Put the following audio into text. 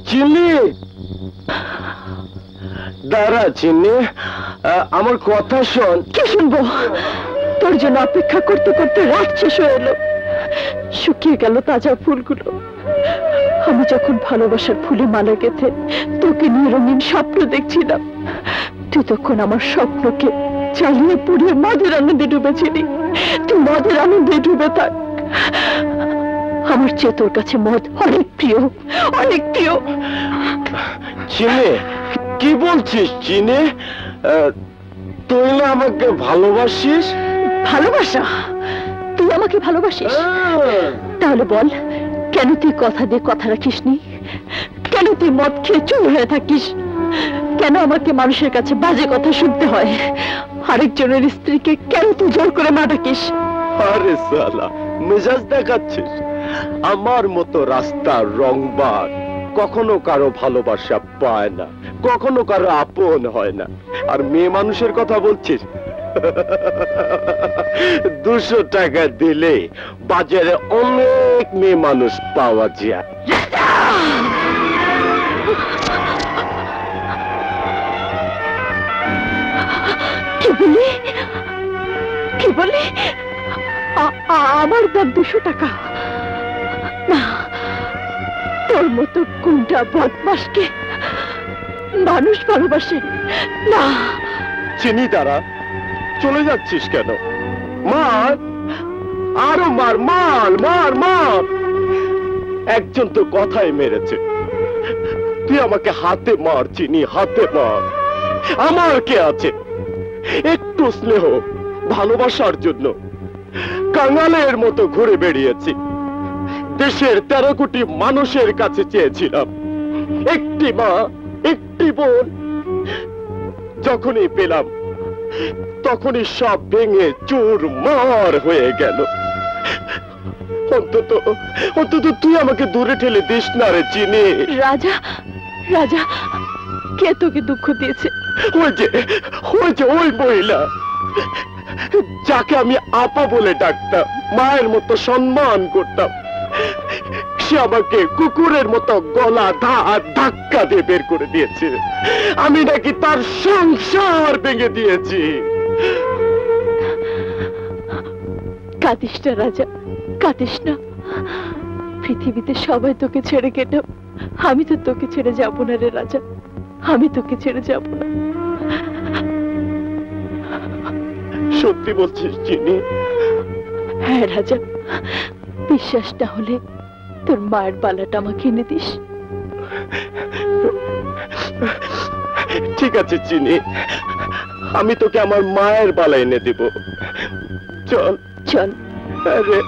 চিনি, দাঁড়া চিনি, আমার কথা শোন। কি শুনবো? তোর জন্য অপেক্ষা করতে করতে রাত শেষ হয়ে এলো, শুকিয়ে গেল তাজা ফুলগুলো। আমি যখন ভালোবাসার ফুলে মালা গেঁথে তোকে নিয়ে রঙিন স্বপ্ন দেখছিলাম, তুই তখন আমার স্বপ্নকে চালিয়ে পুড়িয়ে মদের আনন্দে ডুবেছিলি। তুই মদের আনন্দে ডুবে থাক, আমার চেয়ে তোর কাছে মদ অনেক প্রিয়, অনেক প্রিয়। চিনি, কি বলছিস চিনি? তুই না আমাকে ভালোবাসিস? ভালোবাসা? তুই আমাকে ভালোবাসিস? তাহলে বল, কেন তুই কথা দিয়ে কথা রাখিসনি? কেন তুই মদ খেয়ে চুপ হয়ে থাকিস? কেন আমাকে মানুষের কাছে বাজে কথা শুনতে হয়? আরেকজনের স্ত্রীকে কেন তুই জোর করে মা ডাকিস? আরে সালা, মেজাজ দেখাচ্ছিস? আমার মতো রাস্তার রংবাজ কখনো কারো ভালোবাসা পায় না, কখনো কারো আপন হয় না। আর মেয়ে মানুষের কথা বলছিস? 200 টাকা দিলে বাজারে অনেক মেয়ে মানুষ পাওয়া যায়। কি বলি? কি বলি? আমার দাম 200 টাকা? না, তোর মতো গুন্ডা বদমাশকে মানুষ ভালোবাসে না। চিনি, দাঁড়া, চলে যাচ্ছিস কেন? মার, আরো মার, মার মার মার। একজন তো কথাই মেরেছে, তুই আমাকে হাতে মার চিনি, হাতে মার। আমার কে আছে? একটু স্নেহ ভালোবাসার জন্য কাঙালের মতো ঘুরে বেরিয়েছি, দেশের 13 কোটি মানুষের কাছে চেয়েছিলাম একটি মা, একটি বোন। যখনই পেলাম তখনই সব ভেঙে চুরমার হয়ে গেল। অন্তত অন্তত তুই আমাকে দূরে ঠেলে দিস না রে চিনি। রাজা, রাজা, কে তোকে দুঃখ দিয়েছে? ওই যে ওই মহিলা যাকে আমি আপা বলে ডাকতাম, মায়ের মতো সম্মান করতাম, সে আমাকে কুকুরের মতো গলা ধাক্কা দিয়ে বের করে দিয়েছে। আমি নাকি তার সংসার ভেঙে দিয়েছি। কাঁদিস না রাজা, কাঁদিস না। পৃথিবীতে সবাই তোকে ছেড়ে গেল, আমি তো তোকে ছেড়ে যাব না রে রাজা, আমি তোকে ছেড়ে যাব না। সত্যি বলছিস চিনি? হ্যাঁ রাজা, বিশ্বাস না হলে তোর মায়ের বালাটা আমাকে এনে দিস। ঠিক আছে চিনি, আমি তোকে আমার মায়ের বালা এনে দেব। চল চল। আরে